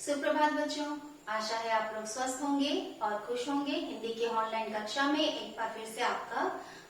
सुप्रभात बच्चों, आशा है आप लोग स्वस्थ होंगे और खुश होंगे। हिंदी की ऑनलाइन कक्षा में एक बार फिर से आपका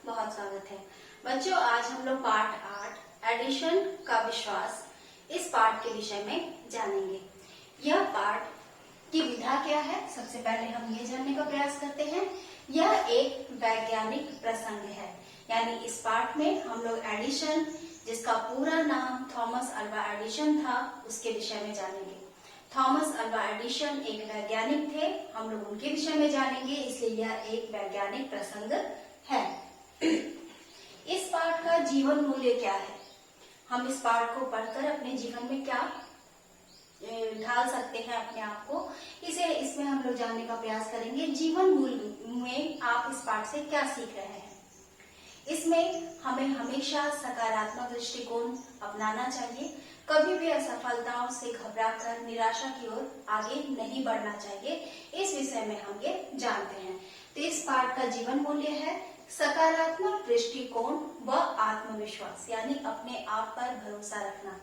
बहुत स्वागत है। बच्चों, आज हम लोग पाठ 8 एडिशन का विश्वास इस पाठ के विषय में जानेंगे। यह पाठ की विधा क्या है, सबसे पहले हम ये जानने का प्रयास करते हैं। यह एक वैज्ञानिक प्रसंग है, यानी इस पाठ में हम लोग एडिशन, जिसका पूरा नाम थॉमस अल्वा एडिशन था, उसके विषय में जानेंगे। थॉमस अल्वा एडिशन एक वैज्ञानिक थे, हम लोग उनके विषय में जानेंगे, इसलिए यह एक वैज्ञानिक प्रसंग है। इस पाठ का जीवन मूल्य क्या है, हम इस पाठ को पढ़कर अपने जीवन में क्या ढाल सकते हैं अपने आप को, इसमें हम लोग जानने का प्रयास करेंगे। जीवन मूल्य में आप इस पाठ से क्या सीख रहे हैं। इसमें हमें हमेशा सकारात्मक दृष्टिकोण अपनाना चाहिए। कभी भी असफलताओं से घबराकर निराशा की ओर आगे नहीं बढ़ना चाहिए। इस विषय में हम ये जानते हैं। तो इस पाठ का जीवन मूल्य है सकारात्मक दृष्टिकोण व आत्मविश्वास, यानी अपने आप पर भरोसा रखना।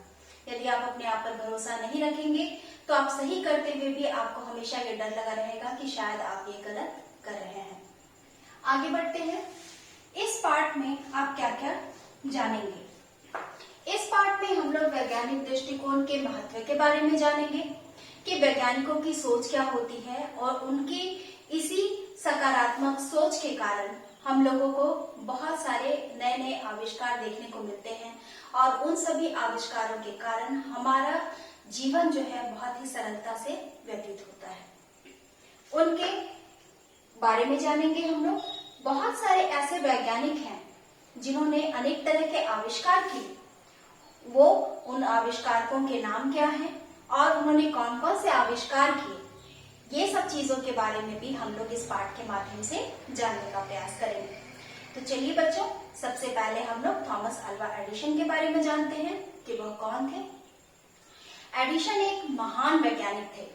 यदि आप अपने आप पर भरोसा नहीं रखेंगे तो आप सही करते हुए भी आपको हमेशा ये डर लगा रहेगा कि शायद आप ये गलत कर रहे हैं। आगे बढ़ते हैं। इस पाठ में आप क्या क्या जानेंगे। इस पाठ में हम लोग वैज्ञानिक दृष्टिकोण के महत्व के बारे में जानेंगे कि वैज्ञानिकों की सोच क्या होती है, और उनकी इसी सकारात्मक सोच के कारण हम लोगों को बहुत सारे नए नए आविष्कार देखने को मिलते हैं, और उन सभी आविष्कारों के कारण हमारा जीवन जो है बहुत ही सरलता से व्यतीत होता है। उनके बारे में जानेंगे हम लोग। बहुत सारे ऐसे वैज्ञानिक हैं जिन्होंने अनेक तरह के आविष्कार किए, वो उन आविष्कारकों के नाम क्या हैं और उन्होंने कौन कौन से आविष्कार किए, ये सब चीजों के बारे में भी हम लोग इस पाठ के माध्यम से जानने का प्रयास करेंगे। तो चलिए बच्चों, सबसे पहले हम लोग थॉमस अल्वा एडिशन के बारे में जानते हैं कि वह कौन थे। एडिशन एक महान वैज्ञानिक थे,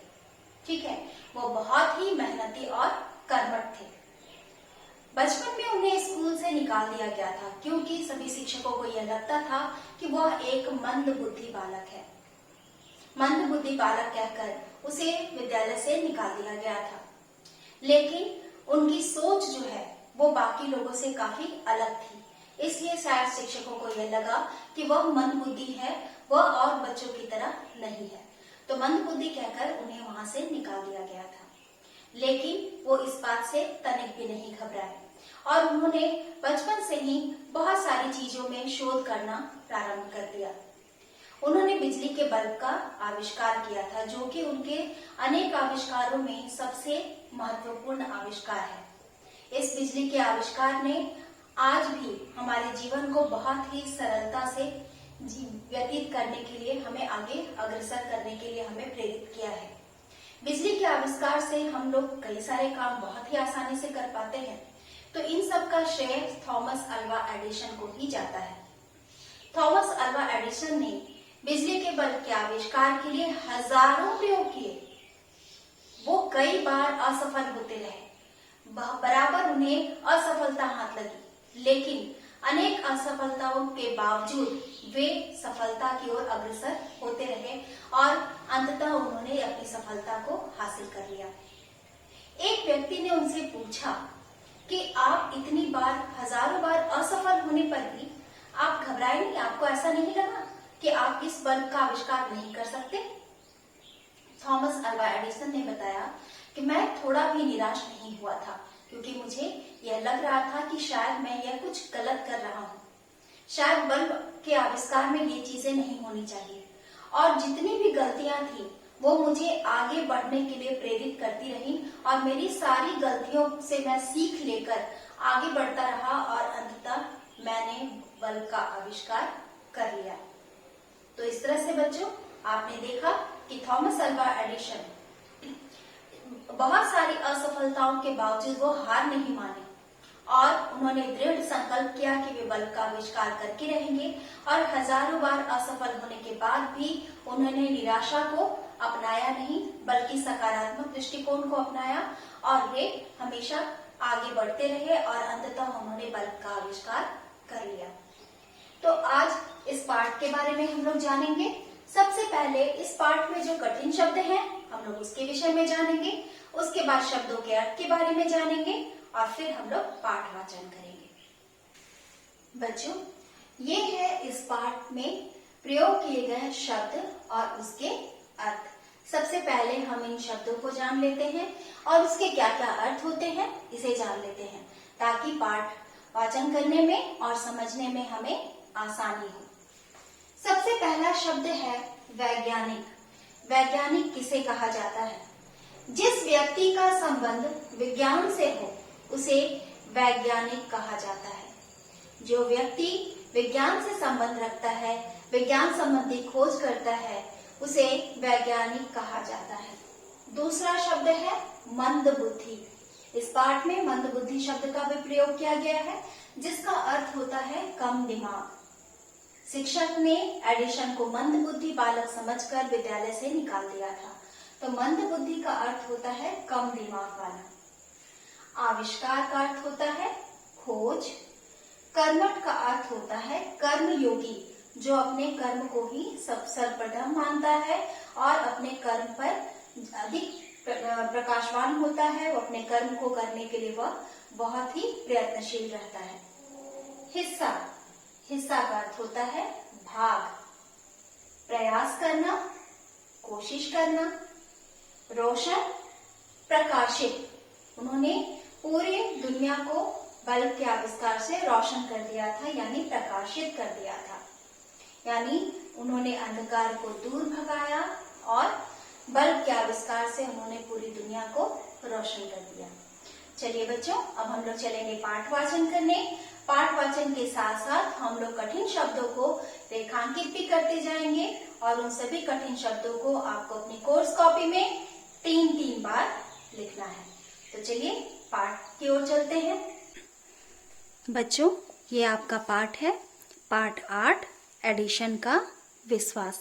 ठीक है। वो बहुत ही मेहनती और कर्मठ थे। बचपन में उन्हें स्कूल से निकाल दिया गया था, क्योंकि सभी शिक्षकों को यह लगता था कि वह एक मंद बुद्धि बालक है। मंद बुद्धि बालक कहकर उसे विद्यालय से निकाल दिया गया था। लेकिन उनकी सोच जो है वो बाकी लोगों से काफी अलग थी, इसलिए शायद शिक्षकों को यह लगा कि वह मंद बुद्धि है, वह और बच्चों की तरह नहीं है, तो मंद बुद्धि कहकर उन्हें वहां से निकाल दिया गया था। लेकिन वो इस बात से तनिक भी नहीं घबराए, और उन्होंने बचपन से ही बहुत सारी चीजों में शोध करना प्रारंभ कर दिया। उन्होंने बिजली के बल्ब का आविष्कार किया था, जो कि उनके अनेक आविष्कारों में सबसे महत्वपूर्ण आविष्कार है। इस बिजली के आविष्कार ने आज भी हमारे जीवन को बहुत ही सरलता से व्यतीत करने के लिए, हमें आगे अग्रसर करने के लिए हमें प्रेरित किया है। बिजली के आविष्कार से हम लोग कई सारे काम बहुत ही आसानी से कर पाते हैं, तो इन सब का श्रेय थॉमस अल्वा एडिशन को ही जाता है। थॉमस अल्वा एडिशन ने बिजली के बल्ब के आविष्कार के लिए हजारों प्रयोग किए। वो कई बार असफल होते रहे, बराबर उन्हें असफलता हाथ लगी, लेकिन अनेक असफलताओं के बावजूद वे सफलता की ओर अग्रसर होते रहे, और अंततः उन्होंने अपनी सफलता को हासिल कर लिया। एक व्यक्ति ने उनसे पूछा कि आप इतनी बार, हजारों बार असफल होने पर भी आप घबराए नहीं, आपको ऐसा नहीं लगा कि आप इस बल्ब का आविष्कार नहीं कर सकते। थॉमस अल्वा एडिसन ने बताया कि मैं थोड़ा भी निराश नहीं हुआ था, क्योंकि मुझे यह लग रहा था कि शायद मैं यह कुछ गलत कर रहा हूँ, शायद बल्ब के आविष्कार में ये चीजें नहीं होनी चाहिए, और जितनी भी गलतियां थी वो मुझे आगे बढ़ने के लिए प्रेरित करती रही, और मेरी सारी गलतियों से मैं सीख लेकर आगे बढ़ता रहा, और अंततः मैंने बल्ब का आविष्कार कर लिया। तो इस तरह से बच्चों, आपने देखा कि थॉमस अल्वा एडिशन बहुत सारी असफलताओं के बावजूद वो हार नहीं माने, और उन्होंने दृढ़ संकल्प किया कि वे बल्ब का आविष्कार करके रहेंगे, और हजारों बार असफल होने के बाद भी उन्होंने निराशा को अपनाया नहीं, बल्कि सकारात्मक दृष्टिकोण को अपनाया, और वे हमेशा आगे बढ़ते रहे, और अंततः उन्होंने बल्ब का आविष्कार कर लिया। तो आज इस पाठ के बारे में हम लोग जानेंगे। सबसे पहले इस पाठ में जो कठिन शब्द हैं हम लोग उसके विषय में जानेंगे, उसके बाद शब्दों के अर्थ के बारे में जानेंगे और फिर हम लोग पाठ वाचन करेंगे। बच्चों, ये है इस पाठ में प्रयोग किए गए शब्द और उसके अर्थ। सबसे पहले हम इन शब्दों को जान लेते हैं और उसके क्या क्या अर्थ होते हैं इसे जान लेते हैं, ताकि पाठ वाचन करने में और समझने में हमें आसानी हो। सबसे पहला शब्द है वैज्ञानिक। वैज्ञानिक किसे कहा जाता है? जिस व्यक्ति का संबंध विज्ञान से हो उसे वैज्ञानिक कहा जाता है। जो व्यक्ति विज्ञान से संबंध रखता है, विज्ञान संबंधी खोज करता है, उसे वैज्ञानिक कहा जाता है। दूसरा शब्द है मंदबुद्धि। इस पाठ में मंदबुद्धि शब्द का भी प्रयोग किया गया है, जिसका अर्थ होता है कम दिमाग। शिक्षक ने एडिशन को मंदबुद्धि बालक समझकर विद्यालय से निकाल दिया था। तो मंदबुद्धि का अर्थ होता है कम दिमाग वाला। आविष्कार का अर्थ होता है खोज। कर्मठ का अर्थ होता है कर्मयोगी, जो अपने कर्म को ही सर्वप्रथम मानता है और अपने कर्म पर अधिक प्रकाशवान होता है। वो अपने कर्म को करने के लिए वह बहुत ही प्रयत्नशील रहता है। हिस्सा। हिस्सा का अर्थ होता है भाग। प्रयास करना, कोशिश करना। रोशन, प्रकाशित। उन्होंने पूरी दुनिया को बल्ब के आविष्कार से रोशन कर दिया था, यानी प्रकाशित कर दिया था। यानी उन्होंने अंधकार को दूर भगाया और बल्ब के आविष्कार से उन्होंने पूरी दुनिया को रोशन कर दिया। चलिए बच्चों, अब हम लोग चलेंगे पाठ वाचन करने। पाठ वाचन के साथ साथ हम लोग कठिन शब्दों को रेखांकित भी करते जाएंगे और उन सभी कठिन शब्दों को आपको अपनी कोर्स कॉपी में 3-3 बार लिखना है। तो चलिए पाठ की ओर चलते हैं। बच्चों, ये आपका पाठ है, पाठ 8, एडिशन का विश्वास।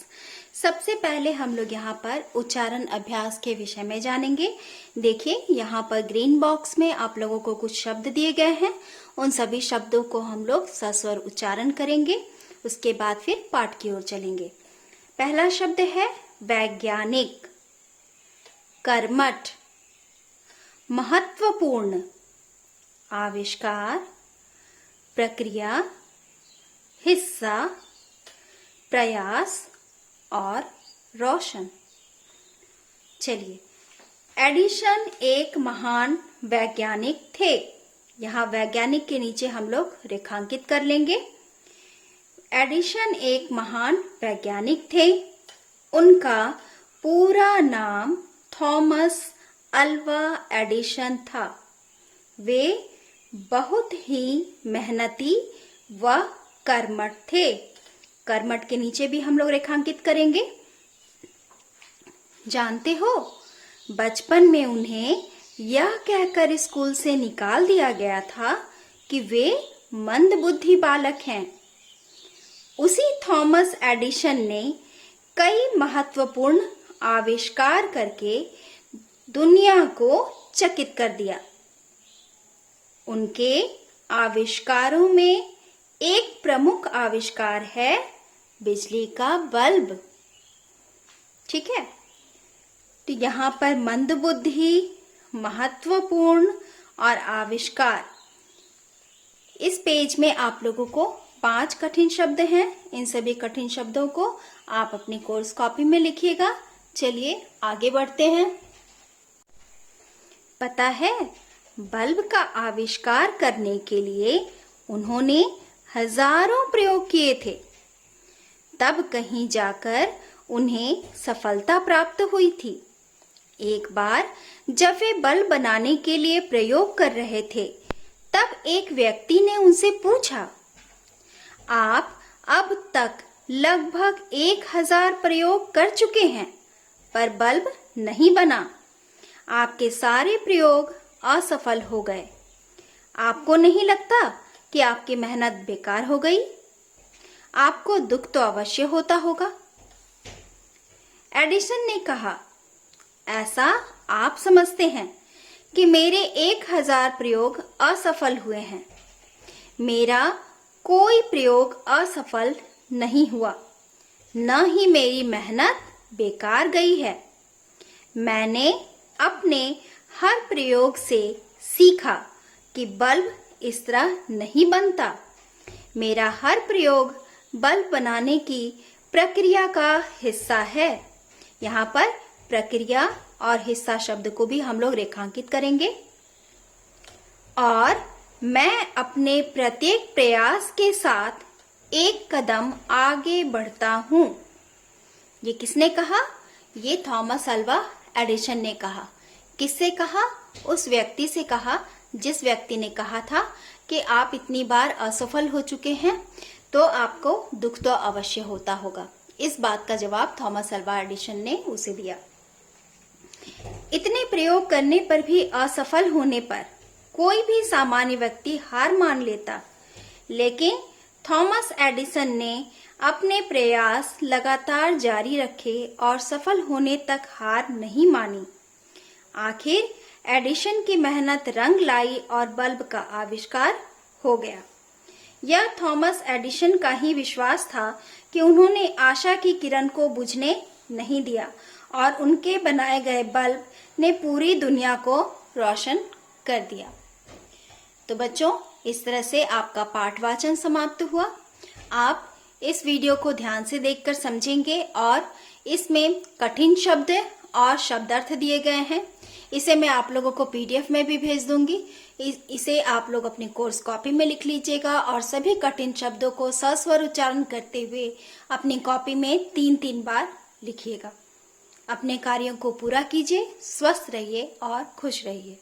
सबसे पहले हम लोग यहाँ पर उच्चारण अभ्यास के विषय में जानेंगे। देखिए, यहाँ पर ग्रीन बॉक्स में आप लोगों को कुछ शब्द दिए गए हैं। उन सभी शब्दों को हम लोग सस्वर उच्चारण करेंगे, उसके बाद फिर पाठ की ओर चलेंगे। पहला शब्द है वैज्ञानिक। कर्मठ, महत्वपूर्ण, आविष्कार, प्रक्रिया, हिस्सा, प्रयास और रोशन। चलिए, एडिशन एक महान वैज्ञानिक थे। यहाँ वैज्ञानिक के नीचे हम लोग रेखांकित कर लेंगे। एडिशन एक महान वैज्ञानिक थे। उनका पूरा नाम थॉमस अल्वा एडिशन था। वे बहुत ही मेहनती व कर्मठ थे। कर्मठ के नीचे भी हम लोग रेखांकित करेंगे। जानते हो, बचपन में उन्हें यह कहकर स्कूल से निकाल दिया गया था कि वे मंदबुद्धि बालक हैं। उसी थॉमस एडिशन ने कई महत्वपूर्ण आविष्कार करके दुनिया को चकित कर दिया। उनके आविष्कारों में एक प्रमुख आविष्कार है बिजली का बल्ब। ठीक है, तो यहाँ पर मंदबुद्धि, महत्वपूर्ण और आविष्कार, इस पेज में आप लोगों को 5 कठिन शब्द हैं। इन सभी कठिन शब्दों को आप अपनी कोर्स कॉपी में लिखिएगा। चलिए आगे बढ़ते हैं। पता है, बल्ब का आविष्कार करने के लिए उन्होंने हजारों प्रयोग किए थे। तब कहीं जाकर उन्हें सफलता प्राप्त हुई थी। एक बार जब वे बल्ब बनाने के लिए प्रयोग कर रहे थे, तब एक व्यक्ति ने उनसे पूछा, आप अब तक लगभग 1000 प्रयोग कर चुके हैं, पर बल्ब नहीं बना। आपके सारे प्रयोग असफल हो गए। आपको नहीं लगता कि आपकी मेहनत बेकार हो गई? आपको दुख तो अवश्य होता होगा। एडिसन ने कहा, ऐसा आप समझते हैं कि मेरे 1000 प्रयोग असफल हुए हैं। मेरा कोई प्रयोग असफल नहीं हुआ। न ही मेरी मेहनत बेकार गई है। मैंने अपने हर प्रयोग से सीखा कि बल्ब इस तरह नहीं बनता। मेरा हर प्रयोग बल्ब बनाने की प्रक्रिया का हिस्सा है। यहाँ पर प्रक्रिया और हिस्सा शब्द को भी हम लोग रेखांकित करेंगे। और मैं अपने प्रत्येक प्रयास के साथ एक कदम आगे बढ़ता हूँ। ये किसने कहा? ये थॉमस अल्वा एडिसन ने कहा। किससे कहा? उस व्यक्ति से कहा जिस व्यक्ति ने कहा था कि आप इतनी बार असफल हो चुके हैं तो आपको दुख तो अवश्य होता होगा। इस बात का जवाब थॉमस अल्वा एडिसन ने उसे दिया। इतने प्रयोग करने पर भी असफल होने पर कोई भी सामान्य व्यक्ति हार मान लेता, लेकिन थॉमस एडिसन ने अपने प्रयास लगातार जारी रखे और सफल होने तक हार नहीं मानी। आखिर एडिसन की मेहनत रंग लाई और बल्ब का आविष्कार हो गया। यह थॉमस एडिसन का ही विश्वास था कि उन्होंने आशा की किरण को बुझने नहीं दिया और उनके बनाए गए बल्ब ने पूरी दुनिया को रोशन कर दिया। तो बच्चों, इस तरह से आपका पाठ वाचन समाप्त हुआ। आप इस वीडियो को ध्यान से देखकर समझेंगे और इसमें कठिन शब्द और शब्दार्थ दिए गए हैं। इसे मैं आप लोगों को PDF में भी भेज दूंगी। इसे आप लोग अपनी कोर्स कॉपी में लिख लीजिएगा और सभी कठिन शब्दों को सस्वर उच्चारण करते हुए अपनी कॉपी में 3-3 बार लिखिएगा। अपने कार्यों को पूरा कीजिए, स्वस्थ रहिए और खुश रहिए।